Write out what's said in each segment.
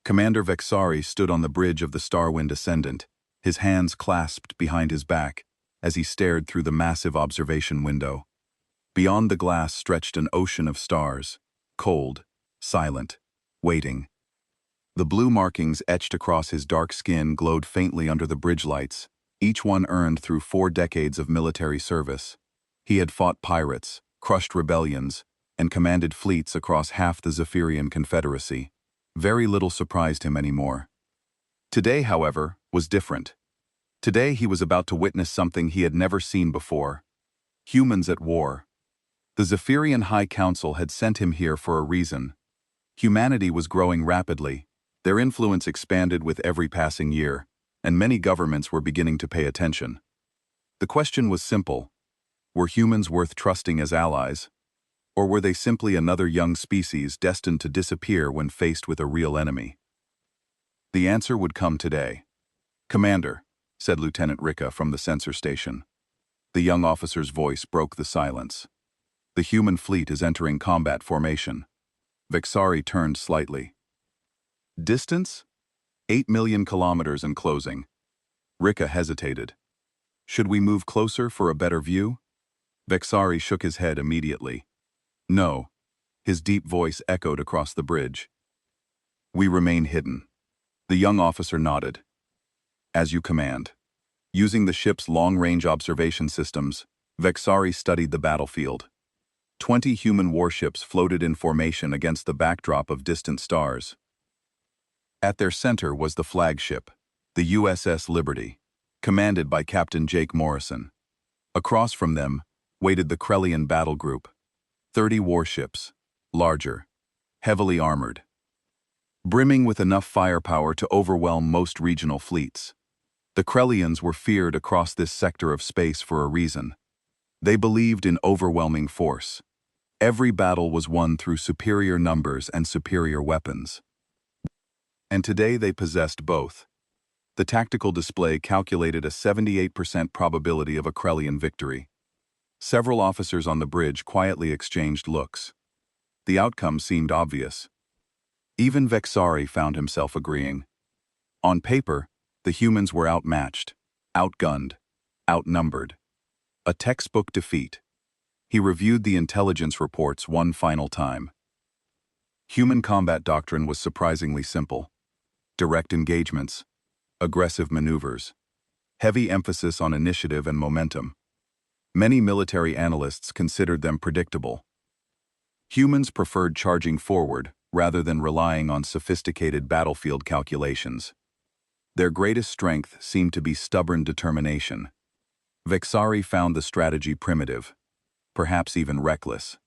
Commander Vexari stood on the bridge of the Starwind Ascendant, his hands clasped behind his back, as he stared through the massive observation window. Beyond the glass stretched an ocean of stars, cold, silent, waiting. The blue markings etched across his dark skin glowed faintly under the bridge lights, each one earned through 4 decades of military service. He had fought pirates, crushed rebellions, and commanded fleets across half the Zephyrian Confederacy. Very little surprised him anymore. Today, however, was different. Today he was about to witness something he had never seen before. Humans at war. The Zephyrian High Council had sent him here for a reason. Humanity was growing rapidly. Their influence expanded with every passing year, and many governments were beginning to pay attention. The question was simple. Were humans worth trusting as allies? Or were they simply another young species destined to disappear when faced with a real enemy? The answer would come today. "Commander," said Lieutenant Rika from the sensor station. The young officer's voice broke the silence. "The human fleet is entering combat formation." Vexari turned slightly. "Distance? 8 million kilometers and closing." Rika hesitated. "Should we move closer for a better view?" Vexari shook his head immediately. "No." His deep voice echoed across the bridge. "We remain hidden." The young officer nodded. "As you command." Using the ship's long-range observation systems, Vexari studied the battlefield. 20 human warships floated in formation against the backdrop of distant stars. At their center was the flagship, the USS Liberty, commanded by Captain Jake Morrison. Across from them waited the Krellian battle group, 30 warships, larger, heavily armored, brimming with enough firepower to overwhelm most regional fleets. The Krellians were feared across this sector of space for a reason. They believed in overwhelming force. Every battle was won through superior numbers and superior weapons. And today they possessed both. The tactical display calculated a 78% probability of a Krellian victory. Several officers on the bridge quietly exchanged looks. The outcome seemed obvious. Even Vexari found himself agreeing. On paper, the humans were outmatched, outgunned, outnumbered. A textbook defeat. He reviewed the intelligence reports one final time. Human combat doctrine was surprisingly simple. Direct engagements, aggressive maneuvers, heavy emphasis on initiative and momentum. Many military analysts considered them predictable. Humans preferred charging forward rather than relying on sophisticated battlefield calculations. Their greatest strength seemed to be stubborn determination. Vexari found the strategy primitive, perhaps even reckless.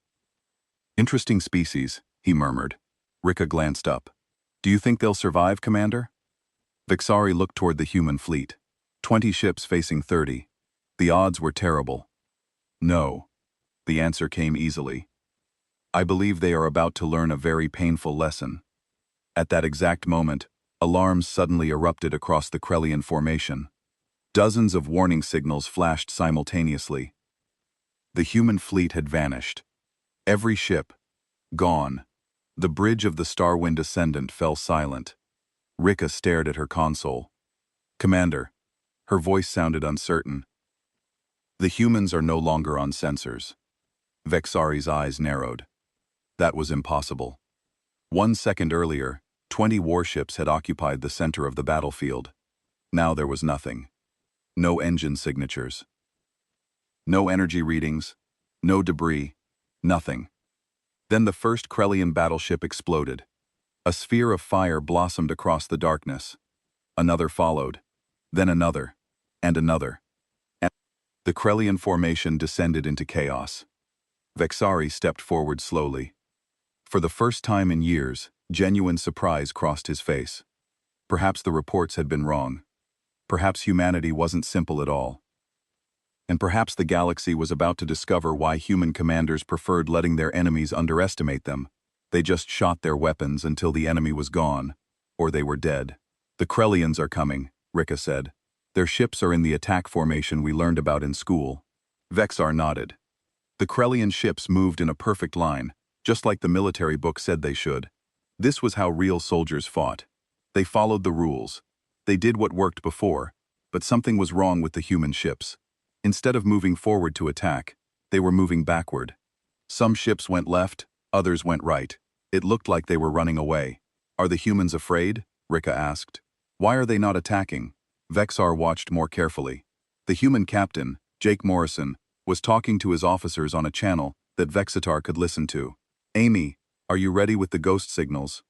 "Interesting species," he murmured. Rika glanced up. "Do you think they'll survive, Commander?" Vexari looked toward the human fleet. 20 ships facing 30. The odds were terrible. "No." The answer came easily. "I believe they are about to learn a very painful lesson." At that exact moment, alarms suddenly erupted across the Krellian formation. Dozens of warning signals flashed simultaneously. The human fleet had vanished. Every ship, gone. The bridge of the Starwind Ascendant fell silent. Rika stared at her console. "Commander." Her voice sounded uncertain. "The humans are no longer on sensors." Vexari's eyes narrowed. That was impossible. 1 second earlier, 20 warships had occupied the center of the battlefield. Now there was nothing. No engine signatures. No energy readings. No debris. Nothing. Then the first Krellian battleship exploded. A sphere of fire blossomed across the darkness. Another followed. Then another. And another. And the Krellian formation descended into chaos. Vexari stepped forward slowly. For the first time in years, genuine surprise crossed his face. Perhaps the reports had been wrong. Perhaps humanity wasn't simple at all. And perhaps the galaxy was about to discover why human commanders preferred letting their enemies underestimate them. They just shot their weapons until the enemy was gone, or they were dead. "The Krellians are coming," Rika said. "Their ships are in the attack formation we learned about in school." Vexar nodded. The Krellian ships moved in a perfect line, just like the military book said they should. This was how real soldiers fought. They followed the rules. They did what worked before, but something was wrong with the human ships. Instead of moving forward to attack, they were moving backward. Some ships went left, others went right. It looked like they were running away. Are the humans afraid? Rika asked. Why are they not attacking? Vexar watched more carefully. The human captain, Jake Morrison, was talking to his officers on a channel that Vexitar could listen to. Amy, are you ready with the ghost signals?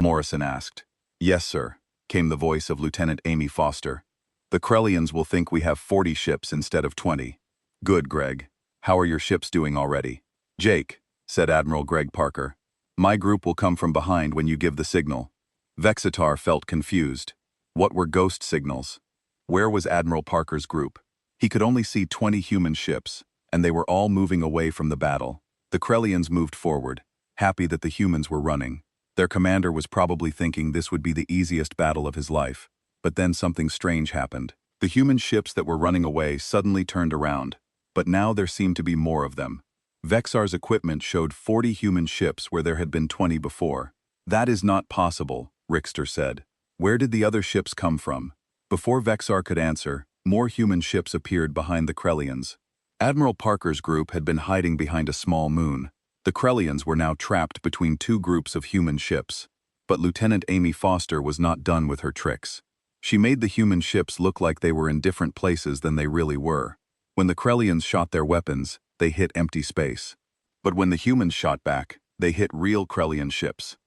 Morrison asked. Yes, sir, came the voice of Lieutenant Amy Foster. The Krellians will think we have 40 ships instead of 20. Good, Greg. How are your ships doing already? Jake, said Admiral Greg Parker. My group will come from behind when you give the signal. Vexitar felt confused. What were ghost signals? Where was Admiral Parker's group? He could only see 20 human ships, and they were all moving away from the battle. The Krellians moved forward, happy that the humans were running. Their commander was probably thinking this would be the easiest battle of his life. But then something strange happened. The human ships that were running away suddenly turned around, but now there seemed to be more of them. Vexar's equipment showed 40 human ships where there had been 20 before. That is not possible, Rickster said. Where did the other ships come from? Before Vexar could answer, more human ships appeared behind the Krellians. Admiral Parker's group had been hiding behind a small moon. The Krellians were now trapped between two groups of human ships. But Lieutenant Amy Foster was not done with her tricks. She made the human ships look like they were in different places than they really were. When the Krellians shot their weapons, they hit empty space. But when the humans shot back, they hit real Krellian ships.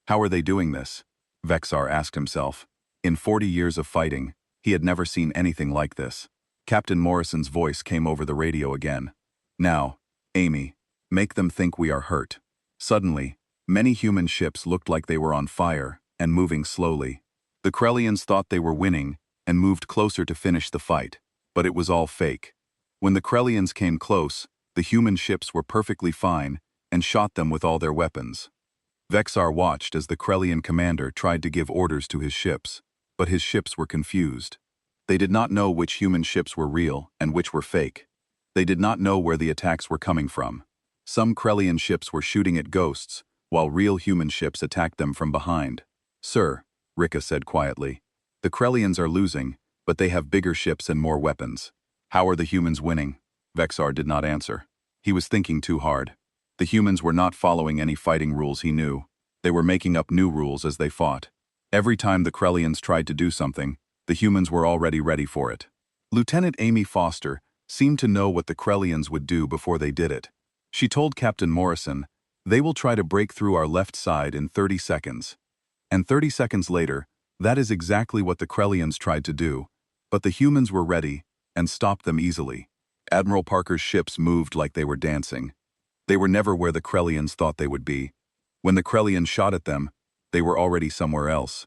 How are they doing this? Vexar asked himself. In 40 years of fighting, he had never seen anything like this. Captain Morrison's voice came over the radio again. Now, Amy, make them think we are hurt. Suddenly, many human ships looked like they were on fire and moving slowly. The Krellians thought they were winning and moved closer to finish the fight, but it was all fake. When the Krellians came close, the human ships were perfectly fine and shot them with all their weapons. Vexar watched as the Krellian commander tried to give orders to his ships, but his ships were confused. They did not know which human ships were real and which were fake. They did not know where the attacks were coming from. Some Krellian ships were shooting at ghosts, while real human ships attacked them from behind. Sir, Rika said quietly, the Krellians are losing, but they have bigger ships and more weapons. How are the humans winning? Vexar did not answer. He was thinking too hard. The humans were not following any fighting rules he knew. They were making up new rules as they fought. Every time the Krellians tried to do something, the humans were already ready for it. Lieutenant Amy Foster seemed to know what the Krellians would do before they did it. She told Captain Morrison, "They will try to break through our left side in 30 seconds. And 30 seconds later, that is exactly what the Krellians tried to do, but the humans were ready and stopped them easily. Admiral Parker's ships moved like they were dancing. They were never where the Krellians thought they would be. When the Krellians shot at them, they were already somewhere else.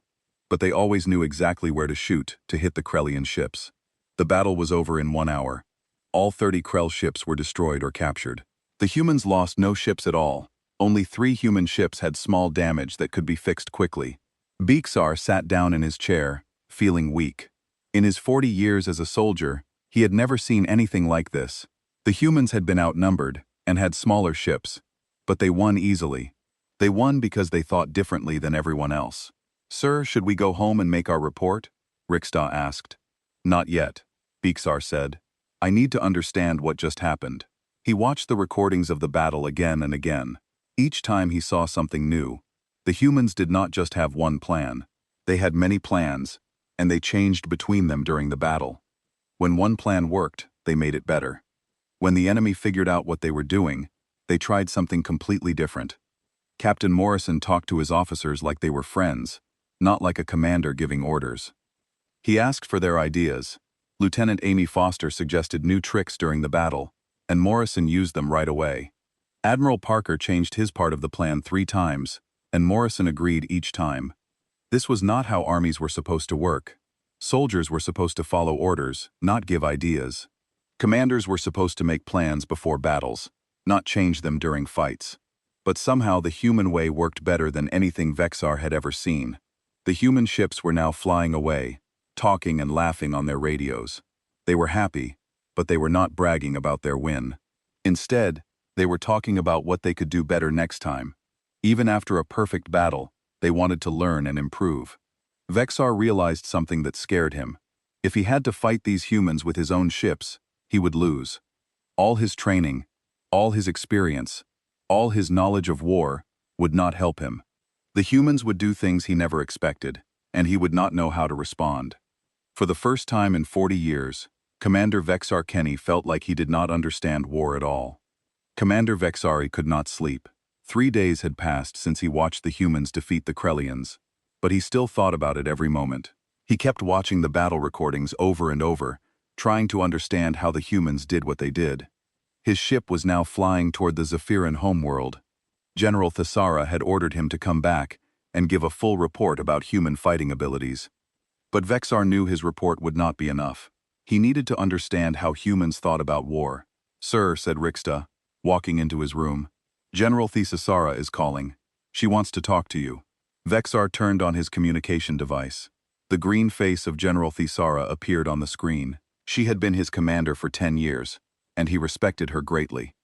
But they always knew exactly where to shoot to hit the Krellian ships. The battle was over in 1 hour. All 30 Krell ships were destroyed or captured. The humans lost no ships at all. Only 3 human ships had small damage that could be fixed quickly. Bexar sat down in his chair, feeling weak. In his 40 years as a soldier, he had never seen anything like this. The humans had been outnumbered and had smaller ships, but they won easily. They won because they thought differently than everyone else. Sir, should we go home and make our report? Rickstaw asked. Not yet, Bexar said. I need to understand what just happened. He watched the recordings of the battle again and again. Each time he saw something new. The humans did not just have one plan. They had many plans, and they changed between them during the battle. When one plan worked, they made it better. When the enemy figured out what they were doing, they tried something completely different. Captain Morrison talked to his officers like they were friends, not like a commander giving orders. He asked for their ideas. Lieutenant Amy Foster suggested new tricks during the battle, and Morrison used them right away. Admiral Parker changed his part of the plan 3 times, and Morrison agreed each time. This was not how armies were supposed to work. Soldiers were supposed to follow orders, not give ideas. Commanders were supposed to make plans before battles, not change them during fights. But somehow the human way worked better than anything Vexar had ever seen. The human ships were now flying away, talking and laughing on their radios. They were happy, but they were not bragging about their win. Instead, they were talking about what they could do better next time. Even after a perfect battle, they wanted to learn and improve. Vexar realized something that scared him. If he had to fight these humans with his own ships, he would lose. All his training, all his experience, all his knowledge of war would not help him. The humans would do things he never expected, and he would not know how to respond. For the first time in 40 years, Commander Vexar Kenny felt like he did not understand war at all. Commander Vexari could not sleep. 3 days had passed since he watched the humans defeat the Krellians, but he still thought about it every moment. He kept watching the battle recordings over and over, trying to understand how the humans did what they did. His ship was now flying toward the Zephyran homeworld. General Thesara had ordered him to come back and give a full report about human fighting abilities. But Vexar knew his report would not be enough. He needed to understand how humans thought about war. "Sir," said Rixta, walking into his room. "General Thesara is calling. She wants to talk to you." Vexar turned on his communication device. The green face of General Thesara appeared on the screen. She had been his commander for 10 years, and he respected her greatly.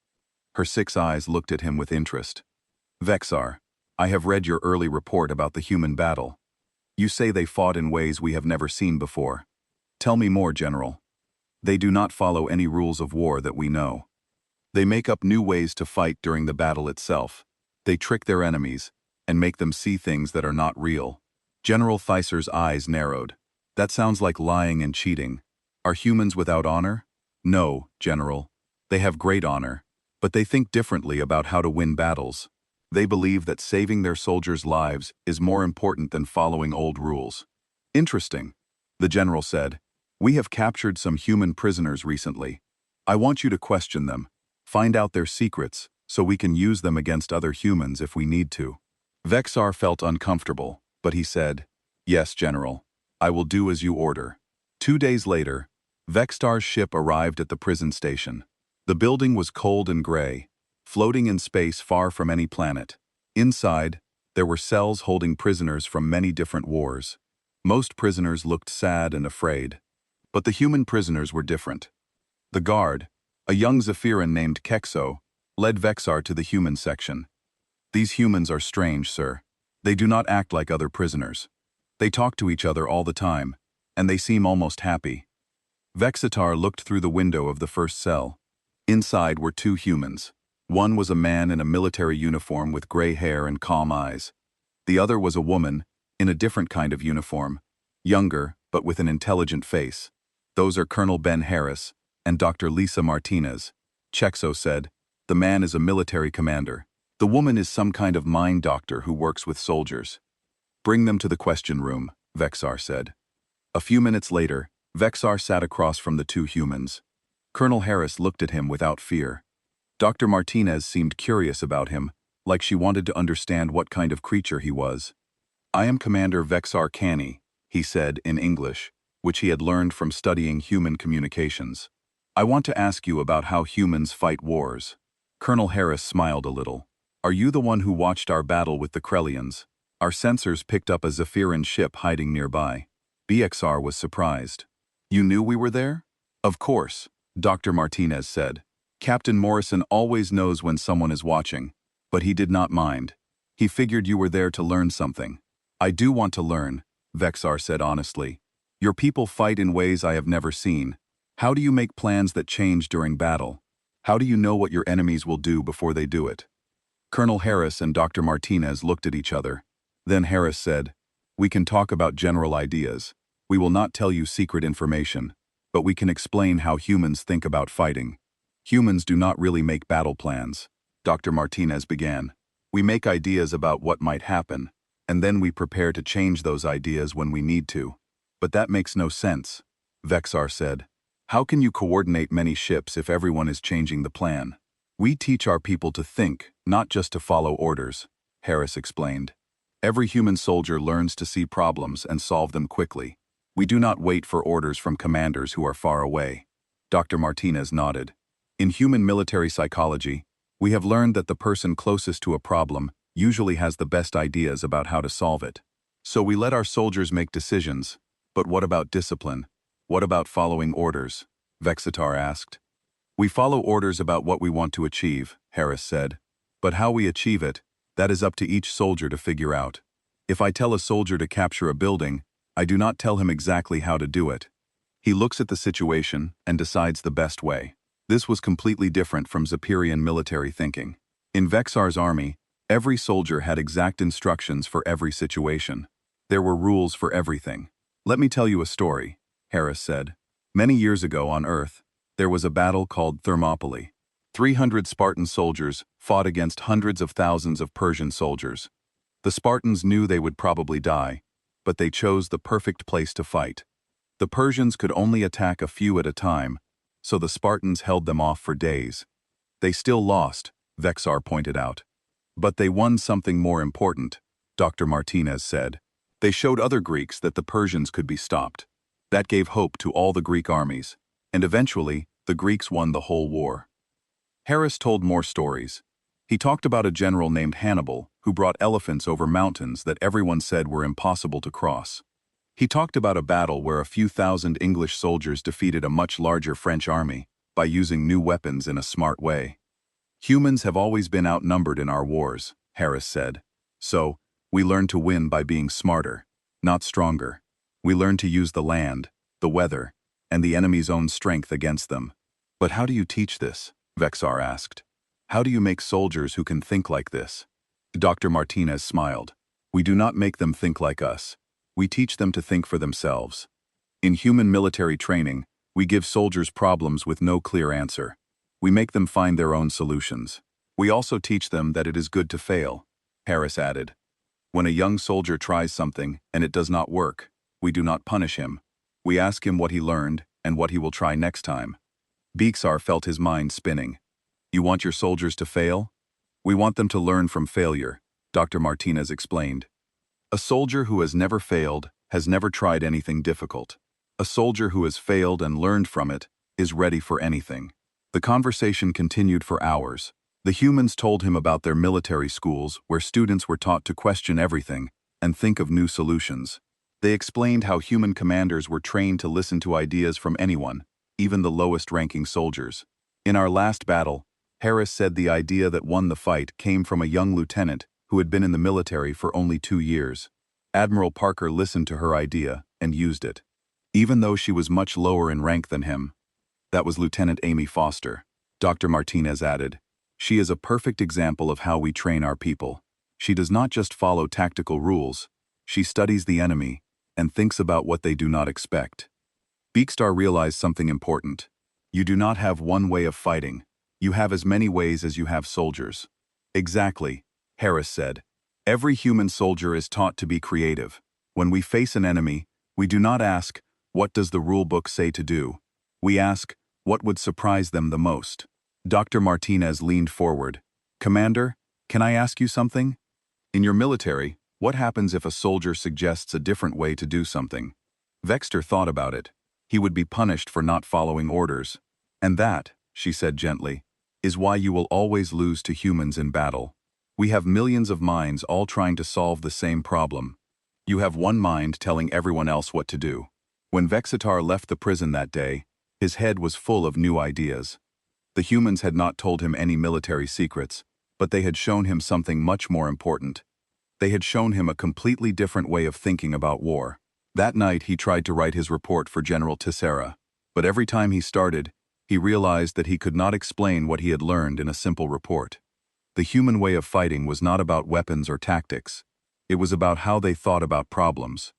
Her 6 eyes looked at him with interest. "Vexar, I have read your early report about the human battle. You say they fought in ways we have never seen before. Tell me more, General." "They do not follow any rules of war that we know. They make up new ways to fight during the battle itself. They trick their enemies and make them see things that are not real." General Theiser's eyes narrowed. "That sounds like lying and cheating. Are humans without honor?" "No, General. They have great honor, but they think differently about how to win battles. They believe that saving their soldiers' lives is more important than following old rules." "Interesting," the general said. "We have captured some human prisoners recently. I want you to question them, find out their secrets, so we can use them against other humans if we need to." Vexar felt uncomfortable, but he said, "Yes, General. I will do as you order." 2 days later, Vexar's ship arrived at the prison station. The building was cold and gray, floating in space far from any planet. Inside, there were cells holding prisoners from many different wars. Most prisoners looked sad and afraid, but the human prisoners were different. The guard, a young Zephyran named Kexo, led Vexar to the human section. "These humans are strange, sir. They do not act like other prisoners. They talk to each other all the time, and they seem almost happy." Vexitar looked through the window of the first cell. Inside were 2 humans. One was a man in a military uniform with gray hair and calm eyes. The other was a woman, in a different kind of uniform, younger but with an intelligent face. "Those are Colonel Ben Harris and Dr. Lisa Martinez," Chexo said. "The man is a military commander. The woman is some kind of mind doctor who works with soldiers." "Bring them to the question room," Vexar said. A few minutes later, Vexar sat across from the 2 humans. Colonel Harris looked at him without fear. Dr. Martinez seemed curious about him, like she wanted to understand what kind of creature he was. "I am Commander Vexar Canny," he said in English, which he had learned from studying human communications. "I want to ask you about how humans fight wars." Colonel Harris smiled a little. "Are you the one who watched our battle with the Krellians? Our sensors picked up a Zephyran ship hiding nearby." BXR was surprised. "You knew we were there?" "Of course," Dr. Martinez said. "Captain Morrison always knows when someone is watching, but he did not mind. He figured you were there to learn something." "I do want to learn," Vexar said honestly. "Your people fight in ways I have never seen. How do you make plans that change during battle? How do you know what your enemies will do before they do it?" Colonel Harris and Dr. Martinez looked at each other. Then Harris said, "We can talk about general ideas. We will not tell you secret information, but we can explain how humans think about fighting. Humans do not really make battle plans." Dr. Martinez began. "We make ideas about what might happen, and then we prepare to change those ideas when we need to." "But that makes no sense," Vexar said. "How can you coordinate many ships if everyone is changing the plan?" "We teach our people to think, not just to follow orders," Harris explained. "Every human soldier learns to see problems and solve them quickly. We do not wait for orders from commanders who are far away." Dr. Martinez nodded. "In human military psychology, we have learned that the person closest to a problem usually has the best ideas about how to solve it. So we let our soldiers make decisions. But what about discipline? What about following orders?" Vexitar asked. "We follow orders about what we want to achieve," Harris said. "But how we achieve it, that is up to each soldier to figure out. If I tell a soldier to capture a building, I do not tell him exactly how to do it. He looks at the situation and decides the best way. This was completely different from Zephyrian military thinking. In Vexar's army, every soldier had exact instructions for every situation. There were rules for everything. Let me tell you a story, Harris said. Many years ago on Earth, there was a battle called Thermopylae. 300 Spartan soldiers fought against hundreds of thousands of Persian soldiers. The Spartans knew they would probably die, but they chose the perfect place to fight. The Persians could only attack a few at a time, so the Spartans held them off for days. They still lost, Vexar pointed out. But they won something more important, Dr. Martinez said. They showed other Greeks that the Persians could be stopped. That gave hope to all the Greek armies, and eventually, the Greeks won the whole war. Harris told more stories. He talked about a general named Hannibal who brought elephants over mountains that everyone said were impossible to cross. He talked about a battle where a few thousand English soldiers defeated a much larger French army by using new weapons in a smart way. Humans have always been outnumbered in our wars, Harris said. So, we learn to win by being smarter, not stronger. We learn to use the land, the weather, and the enemy's own strength against them. But how do you teach this? Vexar asked. How do you make soldiers who can think like this? Dr. Martinez smiled. We do not make them think like us. We teach them to think for themselves. In human military training, we give soldiers problems with no clear answer. We make them find their own solutions. We also teach them that it is good to fail, Harris added. When a young soldier tries something and it does not work, we do not punish him. We ask him what he learned and what he will try next time. Vexar felt his mind spinning. You want your soldiers to fail? We want them to learn from failure, Dr. Martinez explained. A soldier who has never failed has never tried anything difficult. A soldier who has failed and learned from it is ready for anything. The conversation continued for hours. The humans told him about their military schools where students were taught to question everything and think of new solutions. They explained how human commanders were trained to listen to ideas from anyone, even the lowest-ranking soldiers. In our last battle, Harris said the idea that won the fight came from a young lieutenant who had been in the military for only 2 years. Admiral Parker listened to her idea and used it. Even though she was much lower in rank than him. That was Lieutenant Amy Foster. Dr. Martinez added. She is a perfect example of how we train our people. She does not just follow tactical rules. She studies the enemy and thinks about what they do not expect. Beakstar realized something important. You do not have one way of fighting. You have as many ways as you have soldiers. Exactly, Harris said. Every human soldier is taught to be creative. When we face an enemy, we do not ask, what does the rule book say to do? We ask, what would surprise them the most? Dr. Martinez leaned forward. Commander, can I ask you something? In your military, what happens if a soldier suggests a different way to do something? Vexter thought about it. He would be punished for not following orders. And that, she said gently, is why you will always lose to humans in battle. We have millions of minds all trying to solve the same problem. You have one mind telling everyone else what to do. When Vexitar left the prison that day, his head was full of new ideas. The humans had not told him any military secrets, but they had shown him something much more important. They had shown him a completely different way of thinking about war. That night he tried to write his report for General Tessera, but every time he started, he realized that he could not explain what he had learned in a simple report. The human way of fighting was not about weapons or tactics. It was about how they thought about problems.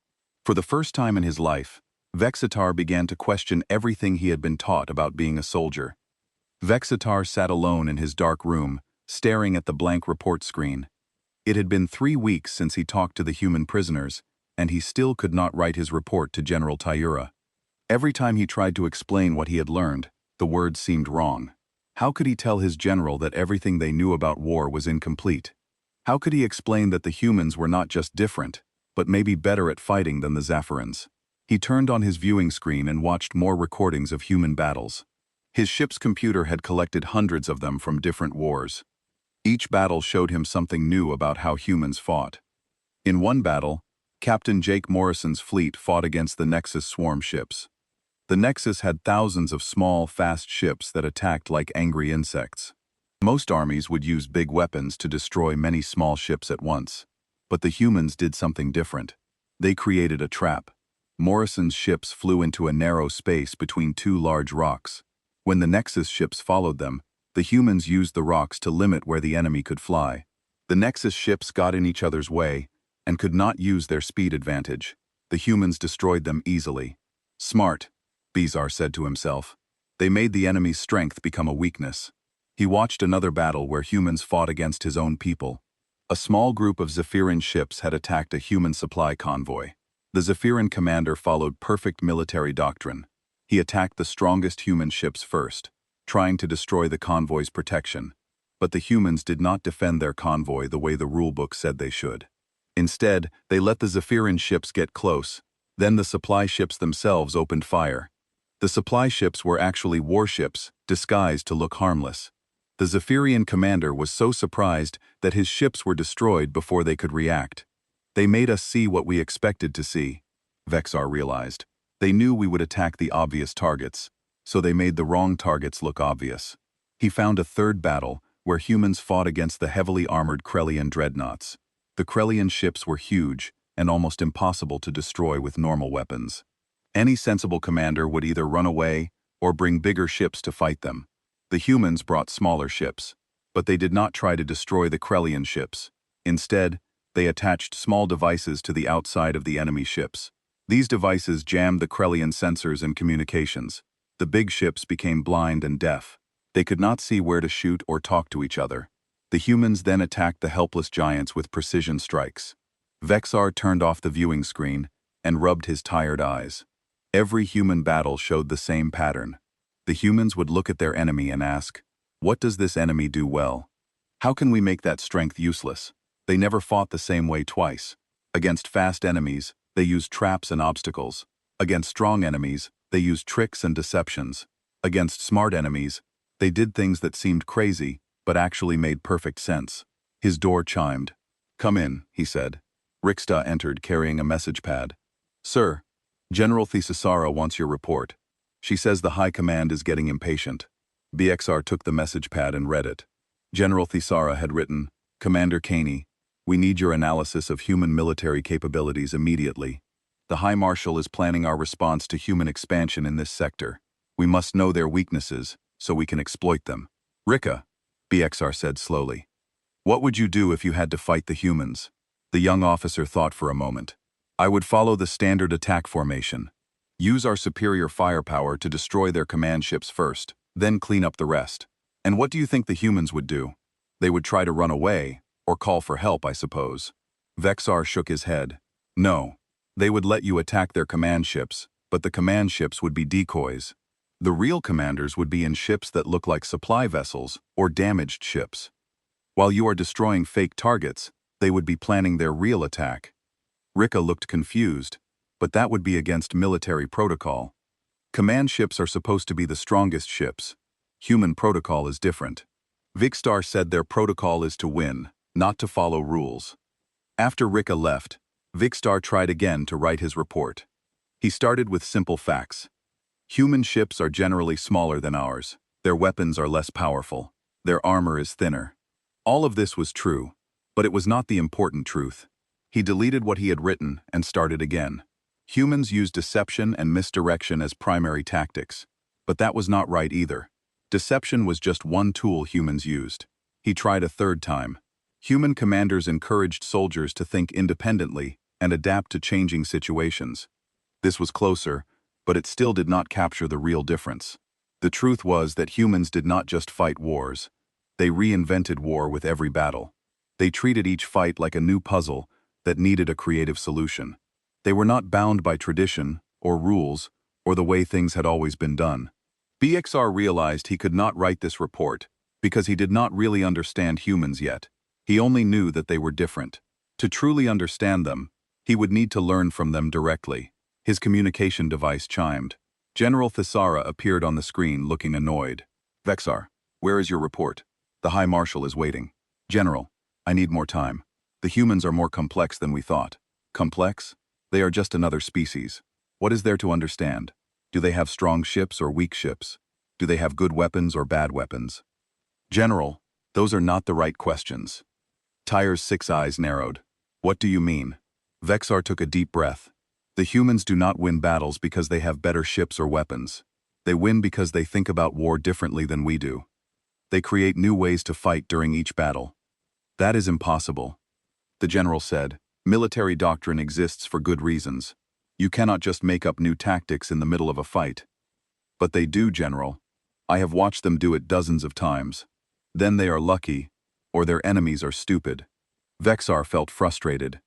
For the first time in his life, Vexitar began to question everything he had been taught about being a soldier. Vexitar sat alone in his dark room, staring at the blank report screen. It had been 3 weeks since he talked to the human prisoners, and he still could not write his report to General Tyura. Every time he tried to explain what he had learned, the words seemed wrong. How could he tell his general that everything they knew about war was incomplete? How could he explain that the humans were not just different, but maybe better at fighting than the Zafarans? He turned on his viewing screen and watched more recordings of human battles. His ship's computer had collected hundreds of them from different wars. Each battle showed him something new about how humans fought. In one battle, Captain Jake Morrison's fleet fought against the Nexus swarm ships. The Nexus had thousands of small, fast ships that attacked like angry insects. Most armies would use big weapons to destroy many small ships at once. But the humans did something different. They created a trap. Morrison's ships flew into a narrow space between two large rocks. When the Nexus ships followed them, the humans used the rocks to limit where the enemy could fly. The Nexus ships got in each other's way and could not use their speed advantage. The humans destroyed them easily. Smart, Beezar said to himself. They made the enemy's strength become a weakness. He watched another battle where humans fought against his own people. A small group of Zephyrin ships had attacked a human supply convoy. The Zephyrin commander followed perfect military doctrine. He attacked the strongest human ships first, trying to destroy the convoy's protection. But the humans did not defend their convoy the way the rulebook said they should. Instead, they let the Zephyrin ships get close. Then the supply ships themselves opened fire. The supply ships were actually warships, disguised to look harmless. The Zephyrian commander was so surprised that his ships were destroyed before they could react. They made us see what we expected to see, Vexar realized. They knew we would attack the obvious targets, so they made the wrong targets look obvious. He found a third battle, where humans fought against the heavily armored Krellian dreadnoughts. The Krellian ships were huge and almost impossible to destroy with normal weapons. Any sensible commander would either run away or bring bigger ships to fight them. The humans brought smaller ships, but they did not try to destroy the Krellian ships. Instead, they attached small devices to the outside of the enemy ships. These devices jammed the Krellian sensors and communications. The big ships became blind and deaf. They could not see where to shoot or talk to each other. The humans then attacked the helpless giants with precision strikes. Vexar turned off the viewing screen and rubbed his tired eyes. Every human battle showed the same pattern. The humans would look at their enemy and ask, "What does this enemy do well? How can we make that strength useless?" They never fought the same way twice. Against fast enemies, they used traps and obstacles. Against strong enemies, they used tricks and deceptions. Against smart enemies, they did things that seemed crazy, but actually made perfect sense. His door chimed. "Come in," he said. Rixta entered carrying a message pad. "Sir, General Thisasara wants your report. She says the High Command is getting impatient." BXR took the message pad and read it. General Thisara had written, "Commander Caney, we need your analysis of human military capabilities immediately. The High Marshal is planning our response to human expansion in this sector. We must know their weaknesses, so we can exploit them." "Rika," BXR said slowly. "What would you do if you had to fight the humans?" The young officer thought for a moment. "I would follow the standard attack formation. Use our superior firepower to destroy their command ships first, then clean up the rest. And what do you think the humans would do? They would try to run away, or call for help, I suppose." Vexar shook his head. "No. They would let you attack their command ships, but the command ships would be decoys. The real commanders would be in ships that look like supply vessels or damaged ships. While you are destroying fake targets, they would be planning their real attack." Rika looked confused, but that would be against military protocol. Command ships are supposed to be the strongest ships. Human protocol is different. Vigstar said their protocol is to win, not to follow rules. After Rika left, Vigstar tried again to write his report. He started with simple facts. Human ships are generally smaller than ours. Their weapons are less powerful. Their armor is thinner. All of this was true, but it was not the important truth. He deleted what he had written and started again. Humans use deception and misdirection as primary tactics, but that was not right either. Deception was just one tool humans used. He tried a third time. Human commanders encouraged soldiers to think independently and adapt to changing situations. This was closer, but it still did not capture the real difference. The truth was that humans did not just fight wars. They reinvented war with every battle. They treated each fight like a new puzzle that needed a creative solution. They were not bound by tradition, or rules, or the way things had always been done. BXR realized he could not write this report because he did not really understand humans yet. He only knew that they were different. To truly understand them, he would need to learn from them directly. His communication device chimed. General Thisara appeared on the screen looking annoyed. "Vexar, where is your report? The High Marshal is waiting." "General, I need more time. The humans are more complex than we thought." "Complex? They are just another species. What is there to understand? Do they have strong ships or weak ships? Do they have good weapons or bad weapons?" "General, those are not the right questions." Tyre's 6 eyes narrowed. "What do you mean?" Vexar took a deep breath. The humans do not win battles because they have better ships or weapons. They win because they think about war differently than we do. They create new ways to fight during each battle. That is impossible. The general said, military doctrine exists for good reasons. You cannot just make up new tactics in the middle of a fight. But they do, General. I have watched them do it dozens of times. Then they are lucky, or their enemies are stupid. Vexar felt frustrated.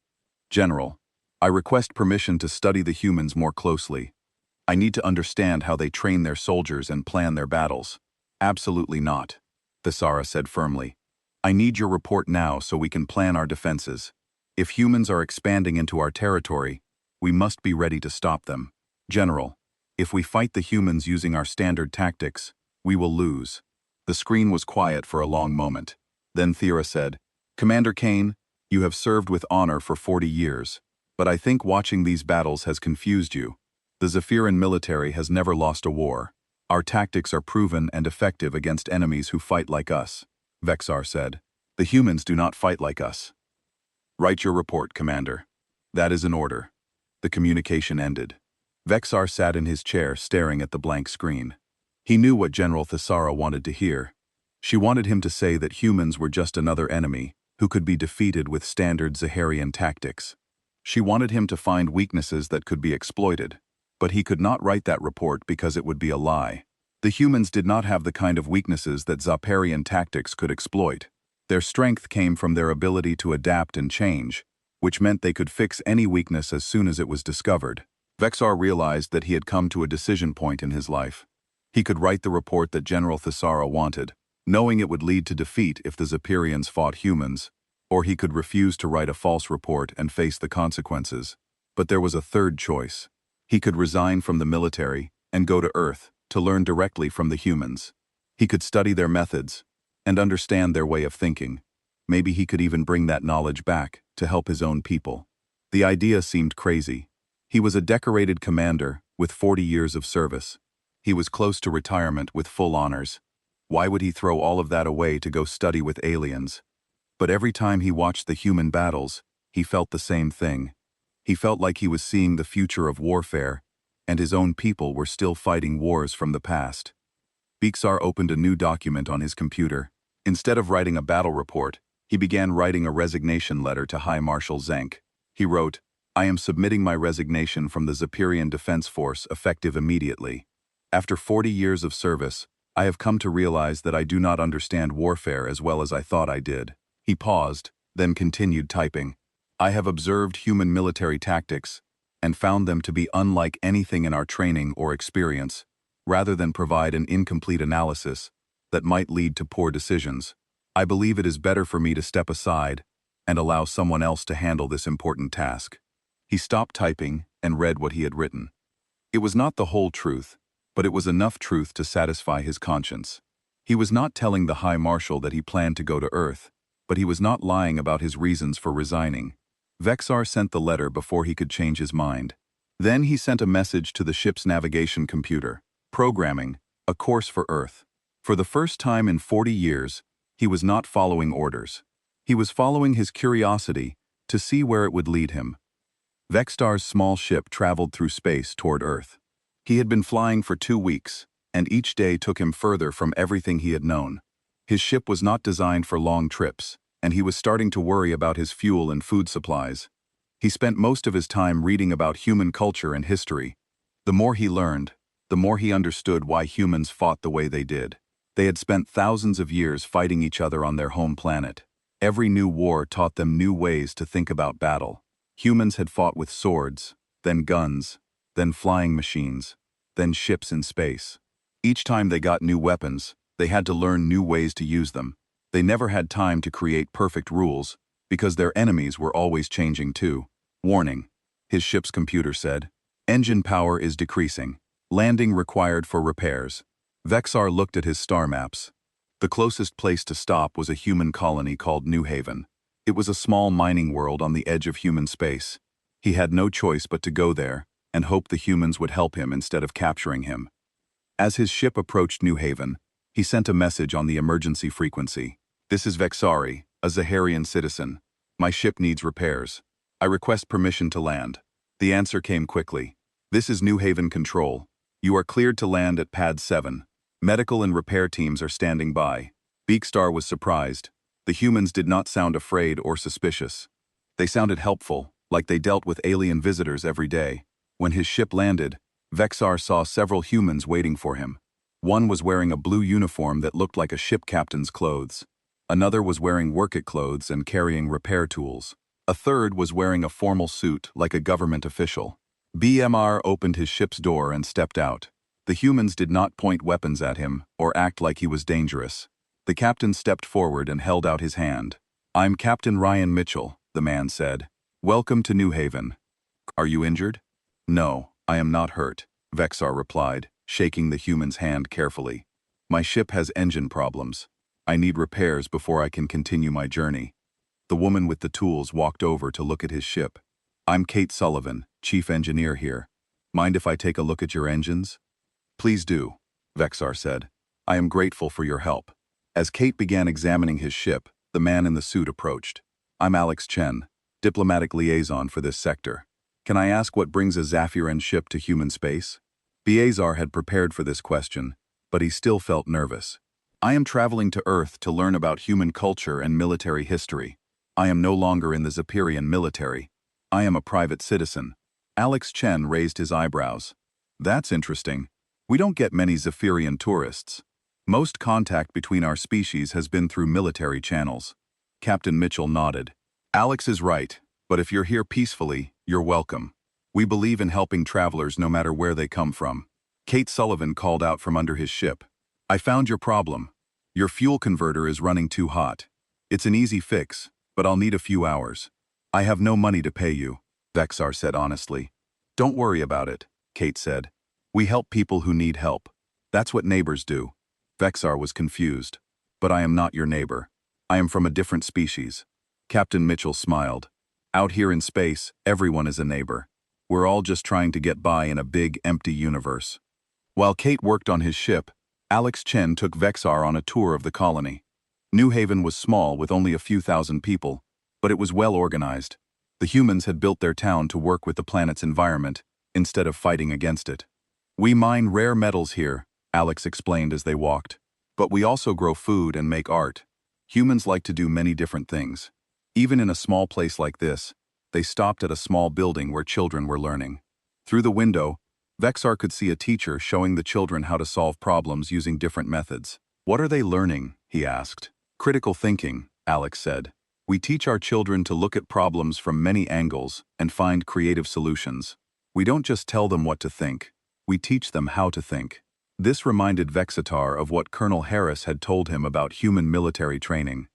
General, I request permission to study the humans more closely. I need to understand how they train their soldiers and plan their battles. Absolutely not, Thisara said firmly. I need your report now so we can plan our defenses. If humans are expanding into our territory, we must be ready to stop them. General, if we fight the humans using our standard tactics, we will lose. The screen was quiet for a long moment. Then Thera said, Commander Kane, you have served with honor for 40 years, but I think watching these battles has confused you. The Zephyran military has never lost a war. Our tactics are proven and effective against enemies who fight like us, Vexar said. The humans do not fight like us. Write your report, Commander. That is an order. The communication ended. Vexar sat in his chair staring at the blank screen. He knew what General Thisara wanted to hear. She wanted him to say that humans were just another enemy, who could be defeated with standard Zaharian tactics. She wanted him to find weaknesses that could be exploited, but he could not write that report because it would be a lie. The humans did not have the kind of weaknesses that Zoparian tactics could exploit. Their strength came from their ability to adapt and change, which meant they could fix any weakness as soon as it was discovered. Vexar realized that he had come to a decision point in his life. He could write the report that General Thisara wanted, knowing it would lead to defeat if the Zoparians fought humans, or he could refuse to write a false report and face the consequences. But there was a third choice. He could resign from the military and go to Earth to learn directly from the humans. He could study their methods and understand their way of thinking. Maybe he could even bring that knowledge back to help his own people. The idea seemed crazy. He was a decorated commander with 40 years of service. He was close to retirement with full honors. Why would he throw all of that away to go study with aliens? But every time he watched the human battles, he felt the same thing. He felt like he was seeing the future of warfare, and his own people were still fighting wars from the past. Vexar opened a new document on his computer. Instead of writing a battle report, he began writing a resignation letter to High Marshal Zenk. He wrote, I am submitting my resignation from the Zoparian Defense Force effective immediately. After 40 years of service, I have come to realize that I do not understand warfare as well as I thought I did. He paused, then continued typing. I have observed human military tactics and found them to be unlike anything in our training or experience, rather than provide an incomplete analysis that might lead to poor decisions. I believe it is better for me to step aside and allow someone else to handle this important task. He stopped typing and read what he had written. It was not the whole truth, but it was enough truth to satisfy his conscience. He was not telling the High Marshal that he planned to go to Earth, but he was not lying about his reasons for resigning. Vexar sent the letter before he could change his mind. Then he sent a message to the ship's navigation computer, programming, a course for Earth. For the first time in 40 years, he was not following orders. He was following his curiosity to see where it would lead him. Vextar's small ship traveled through space toward Earth. He had been flying for 2 weeks, and each day took him further from everything he had known. His ship was not designed for long trips, and he was starting to worry about his fuel and food supplies. He spent most of his time reading about human culture and history. The more he learned, the more he understood why humans fought the way they did. They had spent thousands of years fighting each other on their home planet. Every new war taught them new ways to think about battle. Humans had fought with swords, then guns, then flying machines, then ships in space. Each time they got new weapons, they had to learn new ways to use them. They never had time to create perfect rules, because their enemies were always changing too. Warning, his ship's computer said. Engine power is decreasing. Landing required for repairs. Vexar looked at his star maps. The closest place to stop was a human colony called New Haven. It was a small mining world on the edge of human space. He had no choice but to go there and hope the humans would help him instead of capturing him. As his ship approached New Haven, he sent a message on the emergency frequency. This is Vexari, a Zaharian citizen. My ship needs repairs. I request permission to land. The answer came quickly. This is New Haven Control. You are cleared to land at Pad 7. Medical and repair teams are standing by. Beakstar was surprised. The humans did not sound afraid or suspicious. They sounded helpful, like they dealt with alien visitors every day. When his ship landed, Vexar saw several humans waiting for him. One was wearing a blue uniform that looked like a ship captain's clothes. Another was wearing work-it clothes and carrying repair tools. A third was wearing a formal suit like a government official. BMR opened his ship's door and stepped out. The humans did not point weapons at him or act like he was dangerous. The captain stepped forward and held out his hand. "I'm Captain Ryan Mitchell," the man said. "Welcome to New Haven." "Are you injured?" "No, I am not hurt," Vexar replied, shaking the human's hand carefully. "My ship has engine problems. I need repairs before I can continue my journey." The woman with the tools walked over to look at his ship. "I'm Kate Sullivan, chief engineer here. Mind if I take a look at your engines?" "Please do," Vexar said. "I am grateful for your help." As Kate began examining his ship, the man in the suit approached. "I'm Alex Chen, diplomatic liaison for this sector. Can I ask what brings a Zephyrian ship to human space?" Beazar had prepared for this question, but he still felt nervous. "I am traveling to Earth to learn about human culture and military history. I am no longer in the Zephyrian military. I am a private citizen." Alex Chen raised his eyebrows. "That's interesting. We don't get many Zephyrian tourists. Most contact between our species has been through military channels." Captain Mitchell nodded. "Alex is right, but if you're here peacefully, you're welcome. We believe in helping travelers no matter where they come from." Kate Sullivan called out from under his ship. "I found your problem. Your fuel converter is running too hot. It's an easy fix, but I'll need a few hours." "I have no money to pay you," Vexar said honestly. "Don't worry about it," Kate said. "We help people who need help. That's what neighbors do." Vexar was confused. "But I am not your neighbor. I am from a different species." Captain Mitchell smiled. "Out here in space, everyone is a neighbor. We're all just trying to get by in a big, empty universe." While Kate worked on his ship, Alex Chen took Vexar on a tour of the colony. New Haven was small with only a few thousand people, but it was well organized. The humans had built their town to work with the planet's environment, instead of fighting against it. "We mine rare metals here," Alex explained as they walked. "But we also grow food and make art. Humans like to do many different things. Even in a small place like this, they stopped at a small building where children were learning." Through the window, Vexar could see a teacher showing the children how to solve problems using different methods. "What are they learning?" he asked. "Critical thinking," Alex said. "We teach our children to look at problems from many angles and find creative solutions. We don't just tell them what to think, we teach them how to think." This reminded Vexitar of what Colonel Harris had told him about human military training.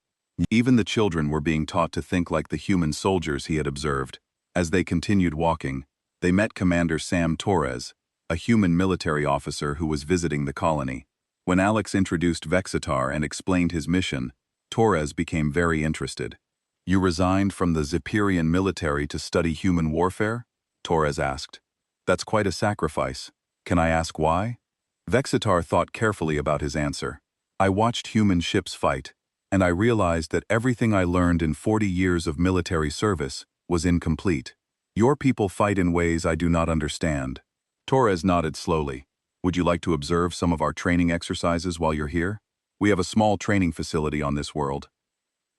Even the children were being taught to think like the human soldiers he had observed. As they continued walking, they met Commander Sam Torres, a human military officer who was visiting the colony. When Alex introduced Vexitar and explained his mission, Torres became very interested. "You resigned from the Zephyrian military to study human warfare?" Torres asked. "That's quite a sacrifice. Can I ask why?" Vexitar thought carefully about his answer. "I watched human ships fight, and I realized that everything I learned in 40 years of military service was incomplete. Your people fight in ways I do not understand." Torres nodded slowly. "Would you like to observe some of our training exercises while you're here? We have a small training facility on this world."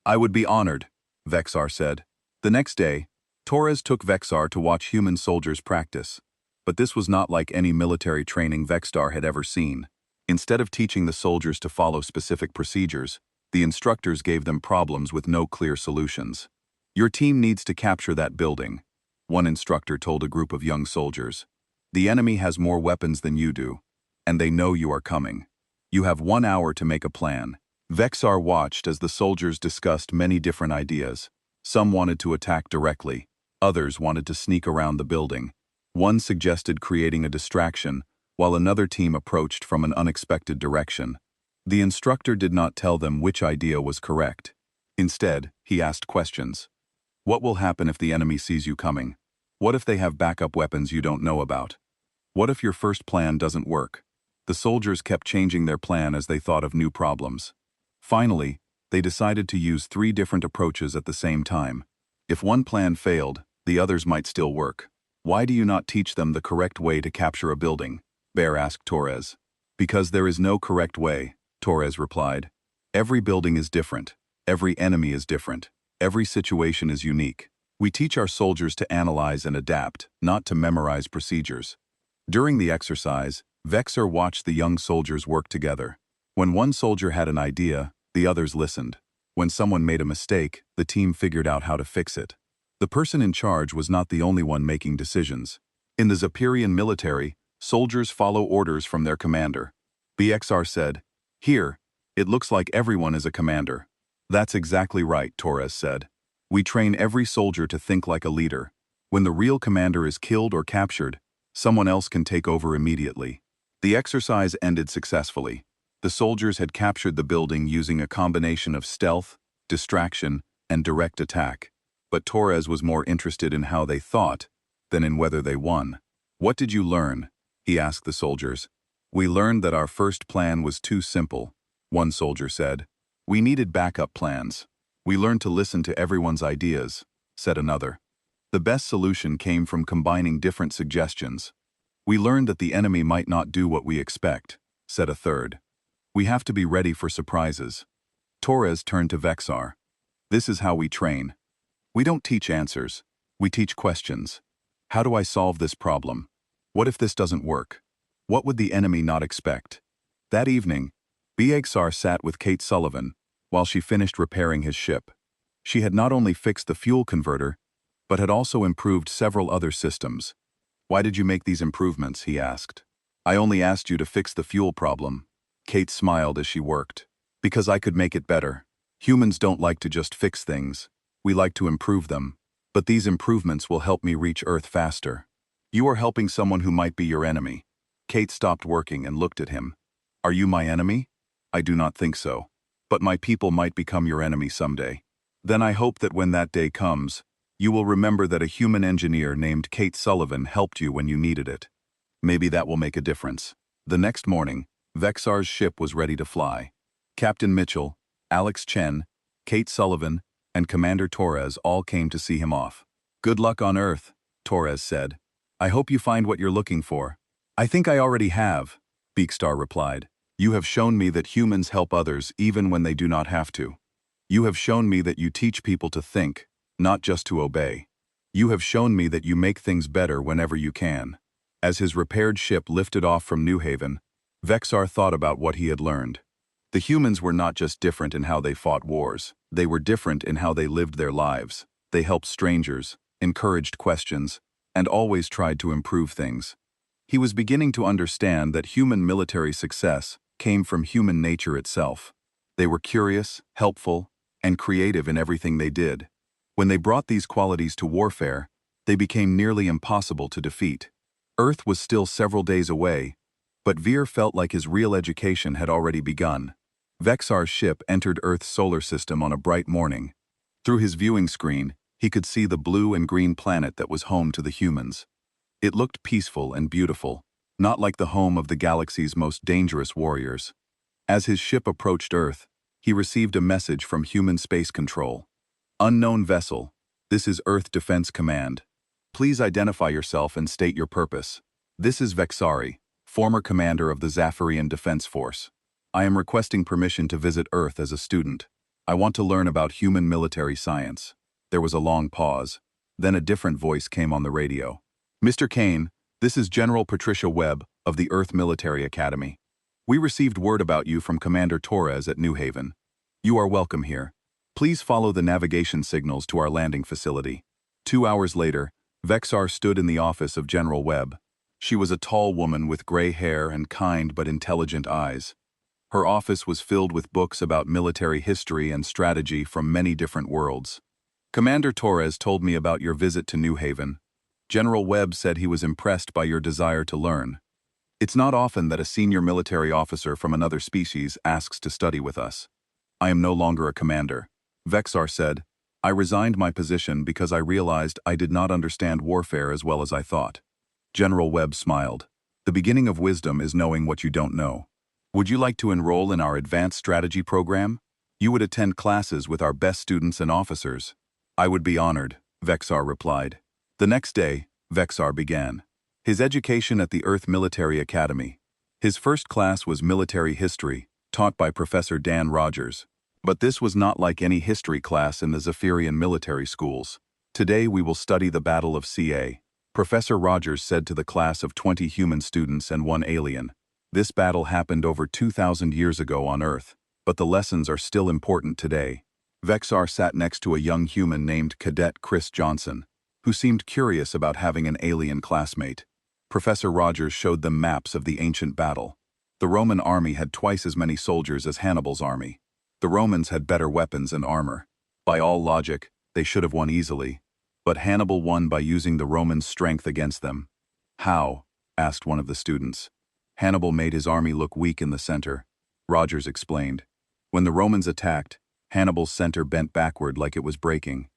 "I would be honored," Vexar said. The next day, Torres took Vexar to watch human soldiers practice. But this was not like any military training Vexar had ever seen. Instead of teaching the soldiers to follow specific procedures, the instructors gave them problems with no clear solutions. "Your team needs to capture that building," one instructor told a group of young soldiers. "The enemy has more weapons than you do, and they know you are coming. You have 1 hour to make a plan." Vexar watched as the soldiers discussed many different ideas. Some wanted to attack directly, others wanted to sneak around the building. One suggested creating a distraction, while another team approached from an unexpected direction. The instructor did not tell them which idea was correct. Instead, he asked questions. "What will happen if the enemy sees you coming? What if they have backup weapons you don't know about? What if your first plan doesn't work?" The soldiers kept changing their plan as they thought of new problems. Finally, they decided to use 3 different approaches at the same time. If one plan failed, the others might still work. Why do you not teach them the correct way to capture a building? Bear asked Torres. Because there is no correct way, Torres replied. Every building is different. Every enemy is different. Every situation is unique. We teach our soldiers to analyze and adapt, not to memorize procedures. During the exercise, Vexor watched the young soldiers work together. When one soldier had an idea, the others listened. When someone made a mistake, the team figured out how to fix it. The person in charge was not the only one making decisions. In the Zapirian military, soldiers follow orders from their commander. BXR said, "Here, it looks like everyone is a commander." That's exactly right, Torres said. We train every soldier to think like a leader. When the real commander is killed or captured, someone else can take over immediately. The exercise ended successfully. The soldiers had captured the building using a combination of stealth, distraction, and direct attack. But Torres was more interested in how they thought than in whether they won. "What did you learn?" he asked the soldiers. "We learned that our first plan was too simple," one soldier said. "We needed backup plans. We learned to listen to everyone's ideas," said another. "The best solution came from combining different suggestions. We learned that the enemy might not do what we expect," said a third. "We have to be ready for surprises." Torres turned to Vexar. "This is how we train. We don't teach answers. We teach questions. How do I solve this problem? What if this doesn't work? What would the enemy not expect?" That evening, Vexar sat with Kate Sullivan while she finished repairing his ship. She had not only fixed the fuel converter, but had also improved several other systems. "Why did you make these improvements?" he asked. "I only asked you to fix the fuel problem." Kate smiled as she worked. "Because I could make it better. Humans don't like to just fix things. We like to improve them. But these improvements will help me reach Earth faster." "You are helping someone who might be your enemy." Kate stopped working and looked at him. "Are you my enemy?" "I do not think so. But my people might become your enemy someday. Then I hope that when that day comes, you will remember that a human engineer named Kate Sullivan helped you when you needed it. Maybe that will make a difference." The next morning, Vexar's ship was ready to fly. Captain Mitchell, Alex Chen, Kate Sullivan, and Commander Torres all came to see him off. "Good luck on Earth," Torres said. "I hope you find what you're looking for." "I think I already have," Beakstar replied. "You have shown me that humans help others even when they do not have to. You have shown me that you teach people to think, not just to obey. You have shown me that you make things better whenever you can." As his repaired ship lifted off from New Haven, Vexar thought about what he had learned. The humans were not just different in how they fought wars. They were different in how they lived their lives. They helped strangers, encouraged questions, and always tried to improve things. He was beginning to understand that human military success came from human nature itself. They were curious, helpful, and creative in everything they did. When they brought these qualities to warfare, they became nearly impossible to defeat. Earth was still several days away, but Veer felt like his real education had already begun. Vexar's ship entered Earth's solar system on a bright morning. Through his viewing screen, he could see the blue and green planet that was home to the humans. It looked peaceful and beautiful, not like the home of the galaxy's most dangerous warriors. As his ship approached Earth, he received a message from Human Space Control. "Unknown vessel, this is Earth Defense Command. Please identify yourself and state your purpose. This is Vexari, former commander of the Zafarian Defense Force. I am requesting permission to visit Earth as a student. I want to learn about human military science." There was a long pause. Then a different voice came on the radio. "Mr. Kane, this is General Patricia Webb of the Earth Military Academy. We received word about you from Commander Torres at New Haven. You are welcome here. Please follow the navigation signals to our landing facility." 2 hours later, Vexar stood in the office of General Webb. She was a tall woman with gray hair and kind but intelligent eyes. Her office was filled with books about military history and strategy from many different worlds. "Commander Torres told me about your visit to New Haven. General Webb said he was impressed by your desire to learn. It's not often that a senior military officer from another species asks to study with us. I am no longer a commander," Vexar said. "I resigned my position because I realized I did not understand warfare as well as I thought." General Webb smiled. "The beginning of wisdom is knowing what you don't know. Would you like to enroll in our advanced strategy program? You would attend classes with our best students and officers." "I would be honored," Vexar replied. The next day, Vexar began. His education at the Earth Military Academy. His first class was military history, taught by Professor Dan Rogers. But this was not like any history class in the Zephyrian military schools. Today we will study the Battle of Ca. Professor Rogers said to the class of 20 human students and 1 alien. This battle happened over 2,000 years ago on Earth, but the lessons are still important today. Vexar sat next to a young human named Cadet Chris Johnson, who seemed curious about having an alien classmate. Professor Rogers showed them maps of the ancient battle. The Roman army had twice as many soldiers as Hannibal's army. The Romans had better weapons and armor. By all logic, they should have won easily. But Hannibal won by using the Romans' strength against them. How? Asked one of the students. Hannibal made his army look weak in the center. Rogers explained. When the Romans attacked, Hannibal's center bent backward like it was breaking.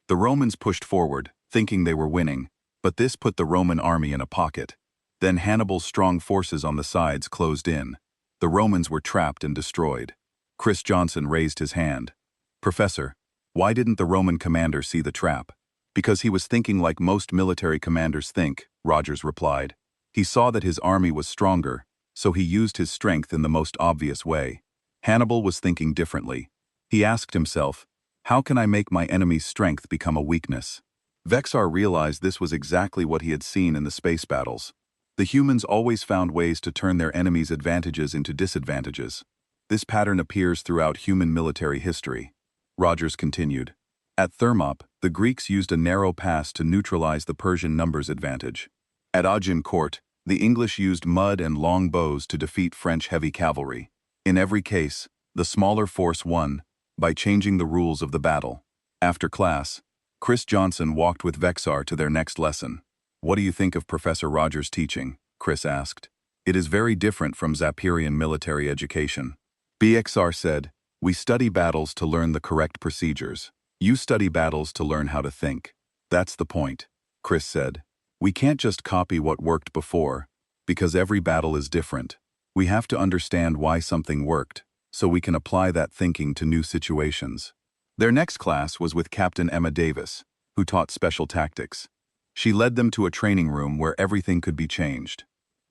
The Romans pushed forward, thinking they were winning, but this put the Roman army in a pocket. Then Hannibal's strong forces on the sides closed in. The Romans were trapped and destroyed. Chris Johnson raised his hand. Professor, why didn't the Roman commander see the trap? Because he was thinking like most military commanders think, Rogers replied. He saw that his army was stronger, so he used his strength in the most obvious way. Hannibal was thinking differently. He asked himself, how can I make my enemy's strength become a weakness? Vexar realized this was exactly what he had seen in the space battles. The humans always found ways to turn their enemies' advantages into disadvantages. This pattern appears throughout human military history. Rogers continued. At Thermop, the Greeks used a narrow pass to neutralize the Persian numbers advantage. At Agincourt, the English used mud and long bows to defeat French heavy cavalry. In every case, the smaller force won by changing the rules of the battle. After class, Chris Johnson walked with Vexar to their next lesson. What do you think of Professor Rogers' teaching? Chris asked. It is very different from Zephyrian military education. Vexar said, we study battles to learn the correct procedures. You study battles to learn how to think. That's the point, Chris said. We can't just copy what worked before, because every battle is different. We have to understand why something worked, so we can apply that thinking to new situations. Their next class was with Captain Emma Davis, who taught special tactics. She led them to a training room where everything could be changed.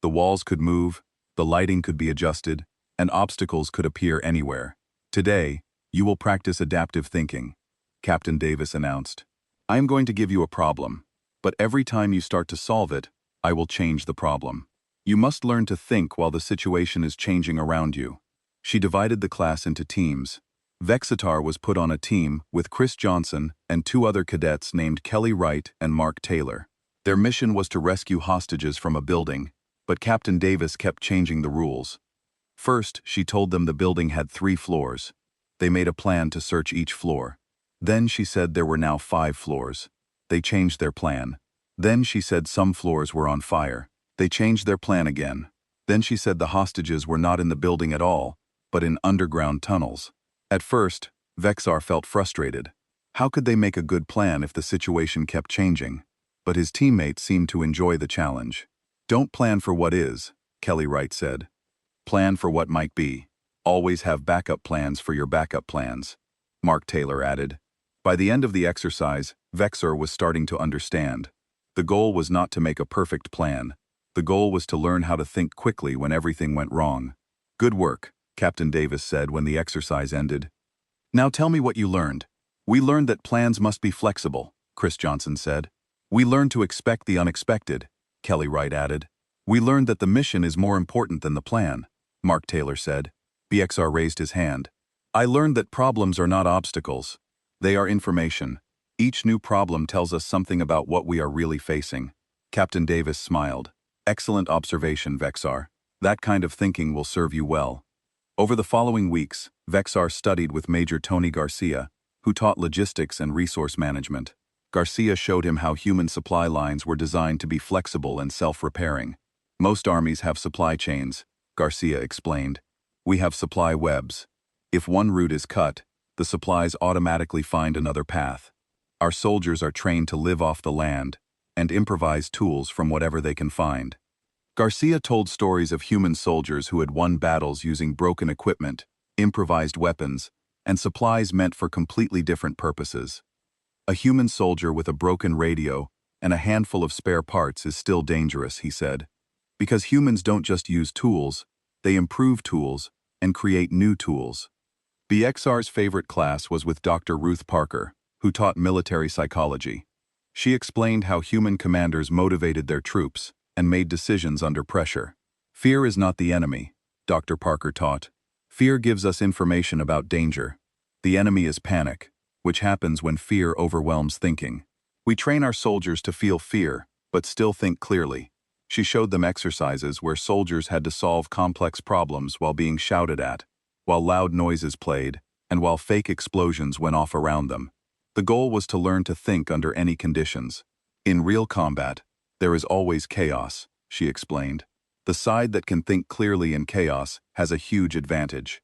The walls could move, the lighting could be adjusted, and obstacles could appear anywhere. Today, you will practice adaptive thinking, Captain Davis announced. I am going to give you a problem, but every time you start to solve it, I will change the problem. You must learn to think while the situation is changing around you. She divided the class into teams. Vexitar was put on a team with Chris Johnson and 2 other cadets named Kelly Wright and Mark Taylor. Their mission was to rescue hostages from a building, but Captain Davis kept changing the rules. First, she told them the building had 3 floors. They made a plan to search each floor. Then she said there were now 5 floors. They changed their plan. Then she said some floors were on fire. They changed their plan again. Then she said the hostages were not in the building at all, but in underground tunnels. At first, Vexar felt frustrated. How could they make a good plan if the situation kept changing? But his teammates seemed to enjoy the challenge. Don't plan for what is, Kelly Wright said. Plan for what might be. Always have backup plans for your backup plans, Mark Taylor added. By the end of the exercise, Vexar was starting to understand. The goal was not to make a perfect plan. The goal was to learn how to think quickly when everything went wrong. Good work, Captain Davis said when the exercise ended. Now tell me what you learned. We learned that plans must be flexible, Chris Johnson said. We learned to expect the unexpected, Kelly Wright added. We learned that the mission is more important than the plan, Mark Taylor said. BXR raised his hand. I learned that problems are not obstacles. They are information. Each new problem tells us something about what we are really facing. Captain Davis smiled. Excellent observation, Vexar. That kind of thinking will serve you well. Over the following weeks, Vexar studied with Major Tony Garcia, who taught logistics and resource management. Garcia showed him how human supply lines were designed to be flexible and self-repairing. Most armies have supply chains, Garcia explained. We have supply webs. If one route is cut, the supplies automatically find another path. Our soldiers are trained to live off the land and improvise tools from whatever they can find. Garcia told stories of human soldiers who had won battles using broken equipment, improvised weapons, and supplies meant for completely different purposes. A human soldier with a broken radio and a handful of spare parts is still dangerous, he said. Because humans don't just use tools, they improve tools and create new tools. BXR's favorite class was with Dr. Ruth Parker, who taught military psychology. She explained how human commanders motivated their troops and made decisions under pressure. Fear is not the enemy, Dr. Parker taught. Fear gives us information about danger. The enemy is panic, which happens when fear overwhelms thinking. We train our soldiers to feel fear, but still think clearly. She showed them exercises where soldiers had to solve complex problems while being shouted at, while loud noises played, and while fake explosions went off around them. The goal was to learn to think under any conditions. In real combat, there is always chaos, she explained. The side that can think clearly in chaos has a huge advantage.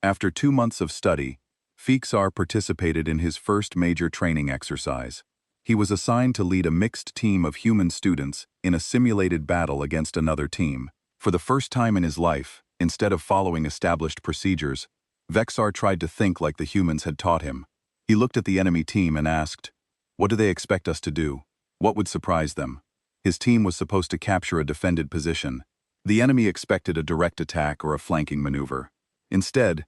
After 2 months of study, Fixar participated in his first major training exercise. He was assigned to lead a mixed team of human students in a simulated battle against another team. For the first time in his life, instead of following established procedures, Vexar tried to think like the humans had taught him. He looked at the enemy team and asked, "What do they expect us to do? What would surprise them?" His team was supposed to capture a defended position. The enemy expected a direct attack or a flanking maneuver. Instead,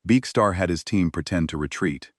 Beakstar had his team pretend to retreat.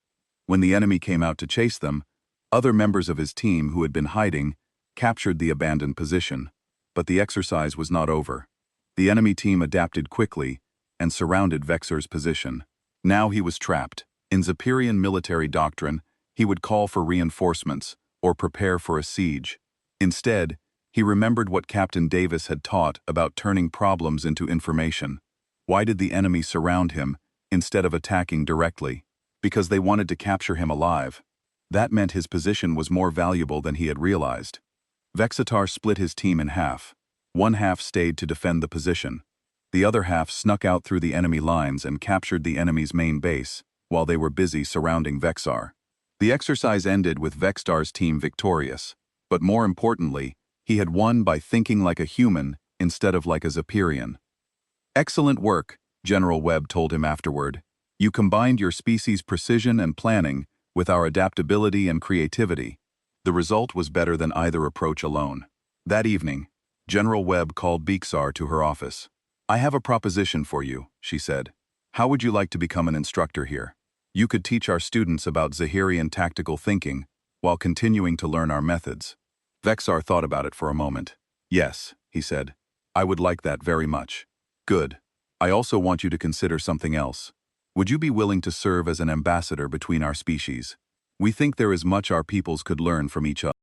When the enemy came out to chase them, other members of his team who had been hiding captured the abandoned position. But the exercise was not over. The enemy team adapted quickly and surrounded Vexar's position. Now he was trapped. In Zephyrian military doctrine, he would call for reinforcements or prepare for a siege. Instead, he remembered what Captain Davis had taught about turning problems into information. Why did the enemy surround him instead of attacking directly? Because they wanted to capture him alive. That meant his position was more valuable than he had realized. Vexitar split his team in half. One half stayed to defend the position. The other half snuck out through the enemy lines and captured the enemy's main base, while they were busy surrounding Vexar. The exercise ended with Vextar's team victorious, but more importantly, he had won by thinking like a human instead of like a Zephyrian. "Excellent work," General Webb told him afterward. "You combined your species' precision and planning with our adaptability and creativity." The result was better than either approach alone. That evening, General Webb called Beaksar to her office. "I have a proposition for you," she said. "How would you like to become an instructor here? You could teach our students about Zahirian tactical thinking while continuing to learn our methods." Vexar thought about it for a moment. "Yes," he said. "I would like that very much." "Good. I also want you to consider something else. Would you be willing to serve as an ambassador between our species? We think there is much our peoples could learn from each other."